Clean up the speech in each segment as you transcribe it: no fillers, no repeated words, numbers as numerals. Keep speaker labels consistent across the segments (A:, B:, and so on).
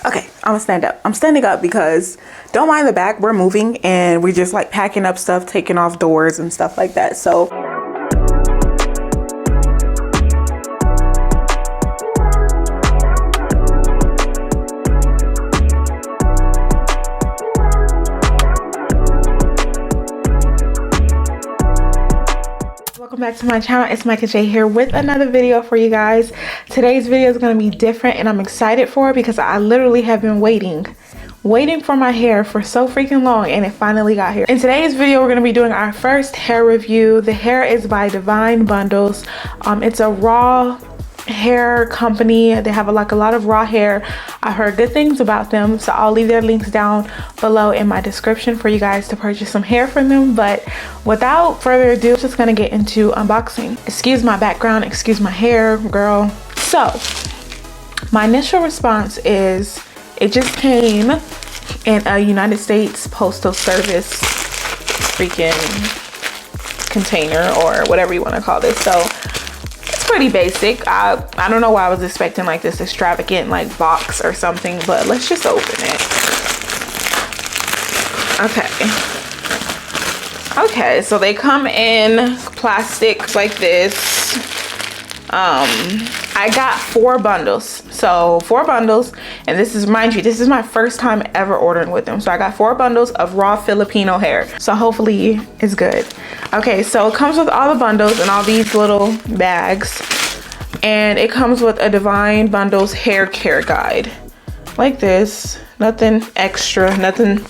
A: Okay, I'm gonna stand up. I'm standing up because don't mind the back, we're moving and we're just like packing up stuff, taking off doors and stuff like that. So welcome back to my channel. It's Micah J here with another video for you guys. Today's video is going to be different and I'm excited for it because I literally have been waiting for my hair for so freaking long and it finally got here. In today's video we're going to be doing our first hair review. The hair is by Divine Bundles. It's a raw hair company. They have like a lot of raw hair. I heard good things about them, so I'll leave their links down below in my description for you guys to purchase some hair from them. But without further ado, I'm just gonna get into unboxing. Excuse my background, excuse my hair, girl. So my initial response is it just came in a United States Postal Service freaking container or whatever you want to call this. So pretty basic. I don't know why I was expecting like this extravagant like box or something, but let's just open it. Okay, so they come in plastic like this. I got 4 bundles, so 4 bundles, and this is, mind you, this is my first time ever ordering with them. So I got 4 bundles of raw Filipino hair, so hopefully it's good. Okay, so it comes with all the bundles and all these little bags, and it comes with a Divine Bundles hair care guide like this. Nothing extra, nothing,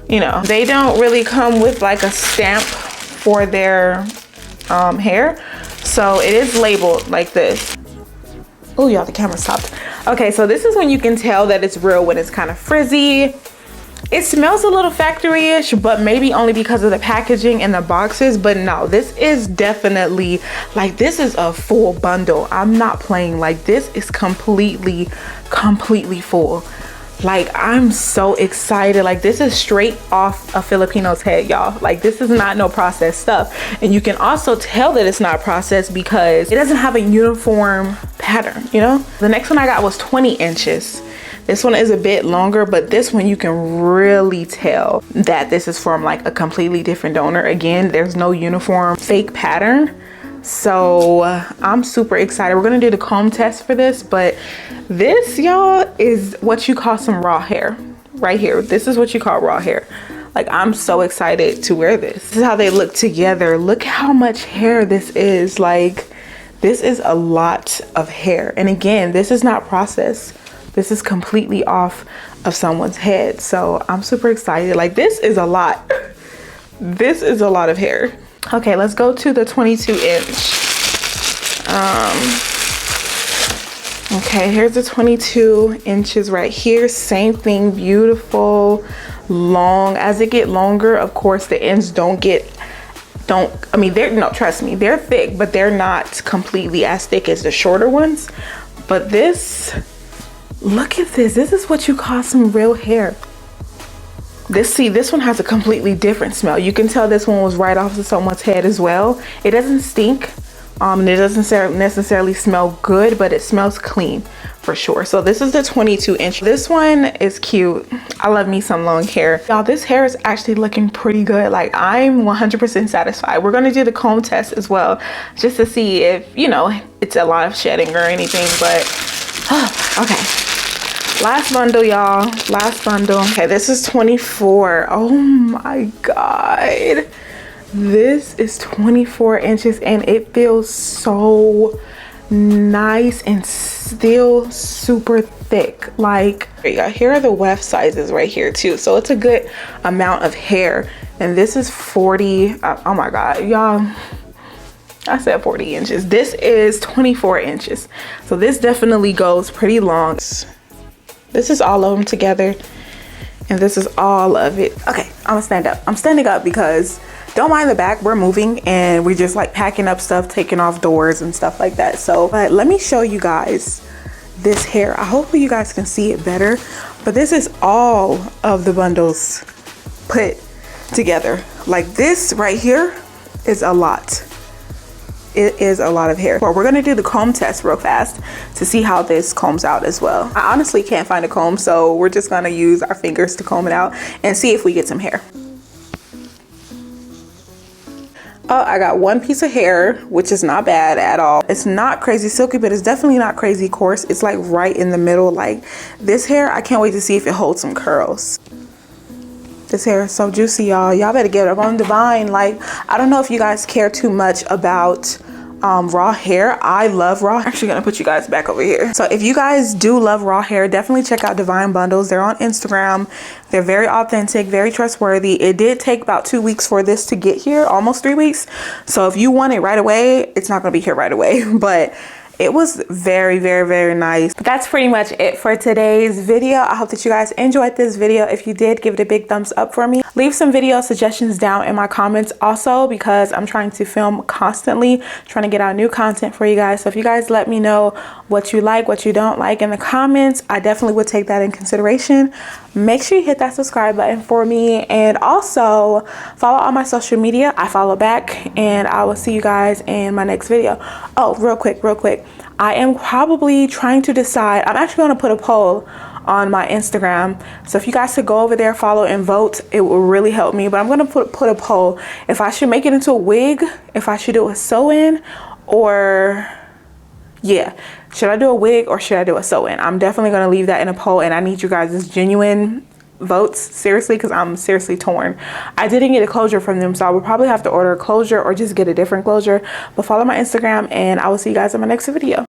A: you know. They don't really come with like a stamp for their hair, so it is labeled like this. Oh y'all, the camera stopped. Okay, so this is when you can tell that it's real, when it's kind of frizzy. It smells a little factory-ish, but maybe only because of the packaging and the boxes. But no, this is definitely, like, this is a full bundle. I'm not playing. Like, this is completely full. Like, I'm so excited. Like, this is straight off a Filipino's head, y'all. Like, this is not no processed stuff. And you can also tell that it's not processed because it doesn't have a uniform pattern, you know? The next one I got was 20 inches. This one is a bit longer, but this one you can really tell that this is from like a completely different donor. Again, there's no uniform fake pattern. So I'm super excited. We're gonna do the comb test for this, but this, y'all, is what you call some raw hair right here. This is what you call raw hair. Like, I'm so excited to wear this. This is how they look together. Look how much hair this is. Like, this is a lot of hair. And again, this is not processed. This is completely off of someone's head. So I'm super excited. Like, this is a lot. This is a lot of hair. Okay, let's go to the 22 inch. Okay, here's the 22 inches right here. Same thing, beautiful, long. As it get longer, of course, the ends I mean, no, trust me, they're thick, but they're not completely as thick as the shorter ones. But this, look at this. This is what you call some real hair. This one has a completely different smell. You can tell this one was right off of someone's head as well. It doesn't stink. And it doesn't necessarily smell good, but it smells clean for sure. So this is the 22 inch. This one is cute. I love me some long hair. Y'all, this hair is actually looking pretty good. Like, I'm 100% satisfied. We're gonna do the comb test as well, just to see if, you know, it's a lot of shedding or anything, but okay. Last bundle, y'all. Last bundle. Okay, this is 24. Oh my God. This is 24 inches and it feels so nice and still super thick. Like, here are the weft sizes right here too. So it's a good amount of hair. And this is 40. Oh my God, y'all. I said 40 inches. This is 24 inches. So this definitely goes pretty long. This is all of them together, and this is all of it. Okay, I'm gonna stand up. I'm standing up because don't mind the back, we're moving and we're just like packing up stuff, taking off doors and stuff like that. So, but let me show you guys this hair. Hopefully you guys can see it better, but this is all of the bundles put together. Like, this right here is a lot. it is a lot of hair. Well, we're gonna do the comb test real fast to see how this combs out as well. I honestly can't find a comb, so we're just gonna use our fingers to comb it out and see if we get some hair. Oh, I got one piece of hair, which is not bad at all. It's not crazy silky, but it's definitely not crazy coarse. It's like right in the middle. Like this hair, I can't wait to see if it holds some curls. This hair is so juicy, y'all. Y'all better get up on Divine. Like, I don't know if you guys care too much about raw hair. I love raw. I'm actually gonna put you guys back over here. So if you guys do love raw hair, definitely check out Divine Bundles. They're on Instagram. They're very authentic, very trustworthy. It did take about 2 weeks for this to get here, almost 3 weeks. So if you want it right away, it's not gonna be here right away, but it was very, very, very nice. That's pretty much it for today's video. I hope that you guys enjoyed this video. If you did, give it a big thumbs up for me. Leave some video suggestions down in my comments also, because I'm trying to film constantly, trying to get out new content for you guys. So if you guys let me know what you like, what you don't like in the comments, I definitely would take that in consideration. Make sure you hit that subscribe button for me, and also follow all my social media. I follow back, and I will see you guys in my next video. Oh, real quick, I am probably trying to decide. I'm actually going to put a poll on my Instagram, so if you guys could go over there, follow and vote, it will really help me. But I'm going to put a poll if I should make it into a wig, if I should do a sew-in, or yeah, should I do a wig or should I do a sew-in? I'm definitely going to leave that in a poll, and I need you guys' genuine votes, seriously, because I'm seriously torn. I didn't get a closure from them, so I would probably have to order a closure or just get a different closure. But follow my Instagram, and I will see you guys in my next video.